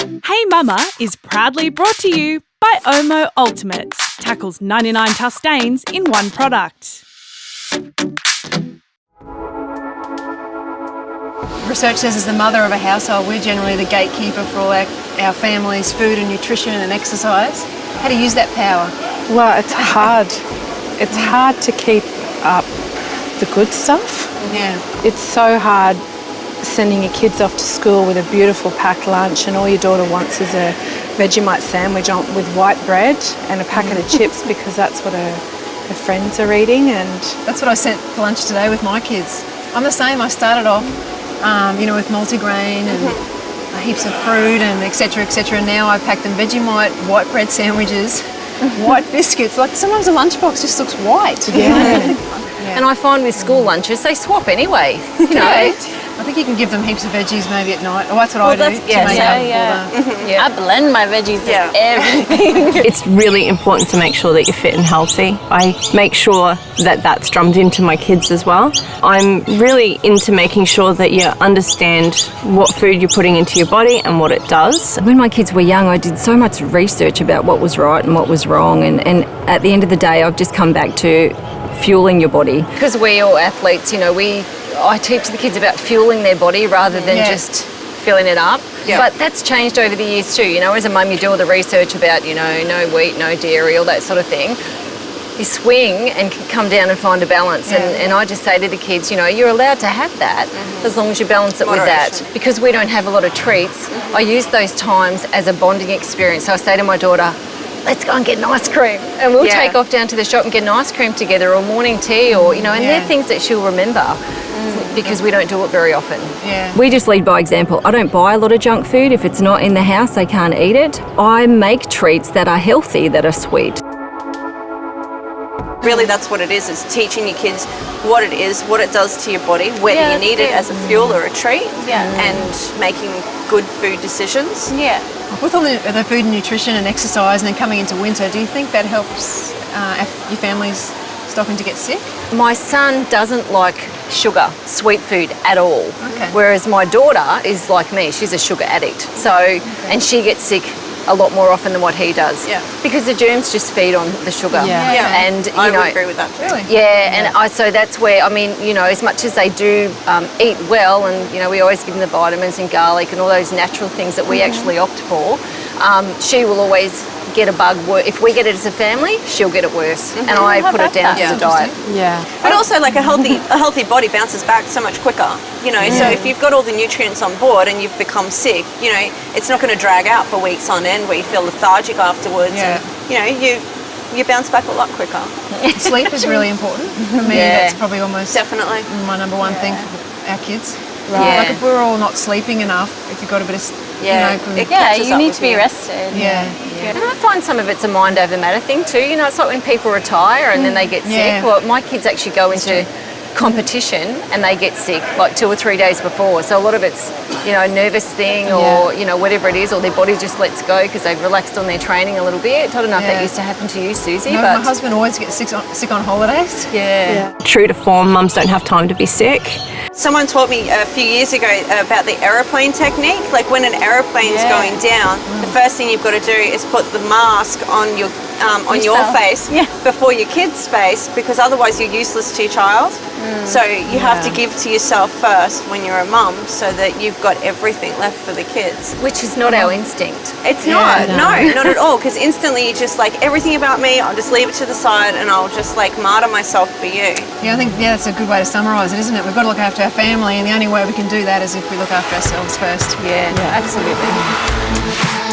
Hey Mumma is proudly brought to you by Omo Ultimates. Tackles 99 tough stains in one product. Research says as the mother of a household, we're generally the gatekeeper for all our family's food and nutrition and exercise. How do you use that power? Well, it's hard. It's hard to keep up the good stuff. Yeah. It's so hard sending your kids off to school with a beautiful packed lunch and all your daughter wants is a Vegemite sandwich with white bread and a packet of chips because that's what her friends are eating. And That's what I sent for lunch today with my kids. I'm the same. I started off, with multigrain and heaps of fruit and et cetera, and now I pack them Vegemite, white bread sandwiches, white biscuits. Like sometimes a lunchbox just looks white. yeah. And I find with school lunches, they swap anyway. You know? I think you can give them heaps of veggies maybe at night. Oh, that's what I do. I blend my veggies with everything. It's really important to make sure that you're fit and healthy. I make sure that that's drummed into my kids as well. I'm really into making sure that you understand what food you're putting into your body and what it does. When my kids were young, I did so much research about what was right and what was wrong. And at the end of the day, I've just come back to fueling your body. Because we're all athletes, I teach the kids about fueling their body rather than just filling it up. Yeah. But that's changed over the years too. As a mum, you do all the research about, no wheat, no dairy, all that sort of thing. You swing and come down and find a balance. Yeah. And I just say to the kids, you're allowed to have that as long as you balance it with that. Because we don't have a lot of treats, I use those times as a bonding experience. So I say to my daughter, let's go and get an ice cream. And we'll take off down to the shop and get an ice cream together or morning tea or, and they're things that she'll remember because we don't do it very often. Yeah. We just lead by example. I don't buy a lot of junk food. If it's not in the house, they can't eat it. I make treats that are healthy, that are sweet. Really, that's what it is teaching your kids what it is, what it does to your body, whether you need it as a fuel or a treat, and making good food decisions. Yeah. With all the food and nutrition and exercise and then coming into winter, do you think that helps your families stopping to get sick? My son doesn't like sugar, sweet food at all. Okay. Whereas my daughter is like me, she's a sugar addict. So, and she gets sick a lot more often than what he does. Yeah. Because the germs just feed on the sugar. Yeah. And I would agree with that too. Really? Yeah, and so that's where, as much as they do eat well, and, we always give them the vitamins and garlic and all those natural things that we actually opt for, she will always get a bug. If we get it as a family, she'll get it worse. And I put it down to the diet. Yeah. But also, like a healthy body bounces back so much quicker. So if you've got all the nutrients on board and you've become sick, it's not going to drag out for weeks on end where you feel lethargic afterwards. Yeah. And, you bounce back a lot quicker. Sleep is really important. For me, that's probably almost Definitely. my number one thing for our kids. Right. Like if we're all not sleeping enough, if you've got a bit of, It catches you up need with to be rested. Yeah. And I find some of it's a mind over matter thing too. It's like when people retire and then they get Yeah. sick. Well, my kids actually go into competition and they get sick like 2 or 3 days before. So a lot of it's, a nervous thing or, whatever it is, or their body just lets go because they've relaxed on their training a little bit. I don't know if that used to happen to you, Susie, No, but my husband always gets sick on holidays. True to form, mums don't have time to be sick. Someone taught me a few years ago about the aeroplane technique. Like when an aeroplane's going down, the first thing you've got to do is put the mask on your face before your kid's face, because otherwise you're useless to your child. So you have to give to yourself first when you're a mum, so that you've got everything left for the kids. which is not our instinct. It's not, no, not at all, because instantly you're just like, everything about me, I'll just leave it to the side and I'll just like martyr myself for you. Yeah, I think that's a good way to summarise it, isn't it? We've got to look after our family, and the only way we can do that is if we look after ourselves first. Yeah, absolutely.